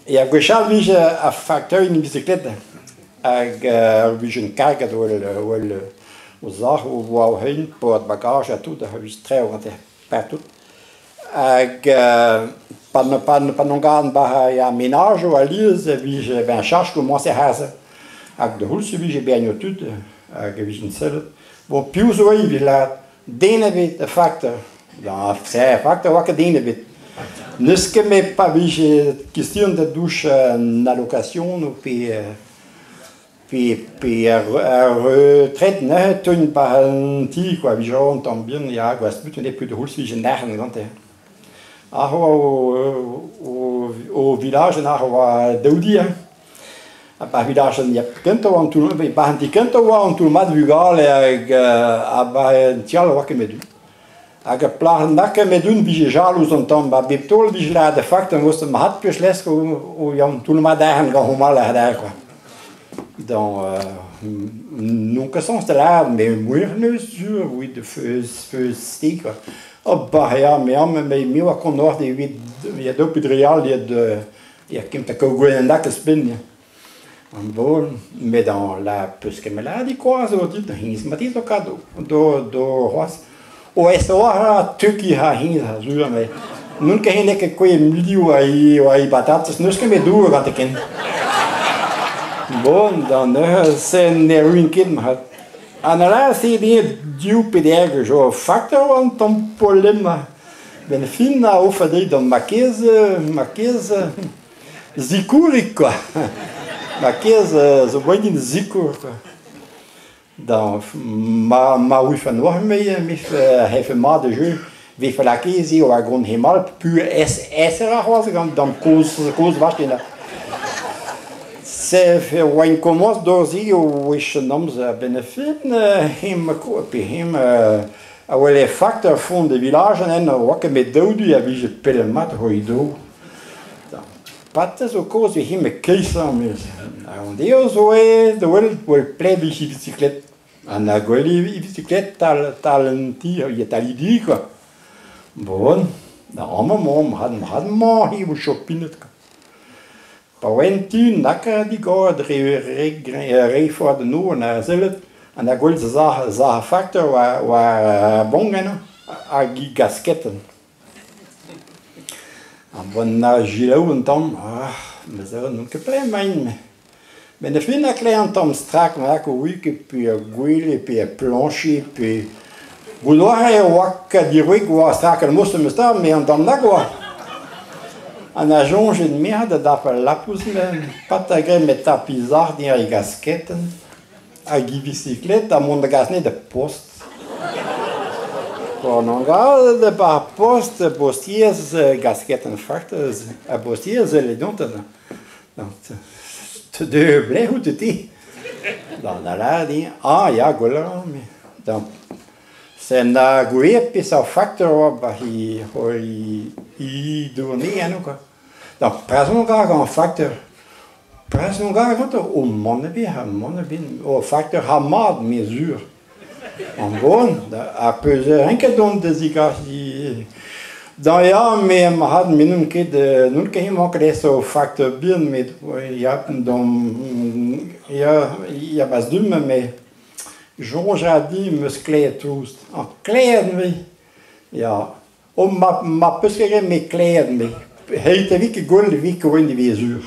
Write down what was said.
Ja, gechal wie je a fakteur in bicicleta. Wie je een karget o zag o heen, por bagage a tudo, wie treu want per tudo. Para não ganhar a ménage ou a lise, wie je ben charge commence a hazen. De hulse wie je ben tudo, wie je zelf. Wo pius o wie laat, dene bit de factor. Dan c'est factor wat dene bit. Nusque me pas wie je question de douche na location ou puis retraite ne tourne pas un petit quoi wie je entend bien ja quoi c'est plus plus de hulse wie je nerven quand au village na Daudi a village il y a canto en tout le pas anti canto en tout le mat vugal tial wa que me du a plan na que me dun wie jalous en tom ba beptol wie la de facto was ma hat beschles o ja tout le mat dagen ga mal daar quoi donc nunca sens de là mais moeier sur oui de feu stick quoi. Oh bah ja, mais meu a conor de ja do pedreal de ja kim ta ko gwen da que spin. Bon, mais dans la parce que me la di quoi so dit hins matis o cado do ros. O eso a tuki ha hins ha sur mais nunca hine que coi milho aí batatas, não esquece duro até quem. Bon, dan zijn er een kind maar. En dan zie je die pedagog zo factor aan tom problema. Ben fin na over die dan marquise zikurik quoi. Marquise zo boin zikur quoi. Dan ma oui van nog mee heeft maar de jeu. Wie verlaken ou a grond helemaal puur SRA was dan koos was die. C'est when commence dozi o wish noms benefit him les facteurs fond de village en wat que met doudi a wie je pelle mat hoido. Pas zo cause wie him keisa mais on dit zo de wel play bicyclette en a goli bicyclette talenti il est alidi quoi. Bon, dans un moment had hi wo shopping pa wentu naka di god re voor de noor na zellet en da gold za factor wa bongen a gasketten en bon na gilo en tom me zo non que plein mein mais de fin na klein tom strak ma ko week puis guile puis plancher puis vouloir wak di ruig wa strak el moest me sta mais en tom na quoi. En a jonge de merde d'après la pousse pas agré met ta bizarre dans les gasketten a bicyclette à mon gasne de poste pour non garde de par poste postiers gasketten facteurs a postiers les dont de blé ou de thé dans la dit ah ya gola mais donc c'est na gué puis ça facteur bah il donné à nous quoi. Donc, pression gar en facteur. Pression gar au monnaie au facteur hamad mesure. En bon, à peser rien que dans des écarts. Dans ya, mais ma had minum que de nous que il manque les au facteur bien, mais il y a dans il y a bas dumme mais Jean Jardim musclé tout. En clair mais ja. Om ma puskere me clair mais heet de wieke gold de wieke in de wezuur.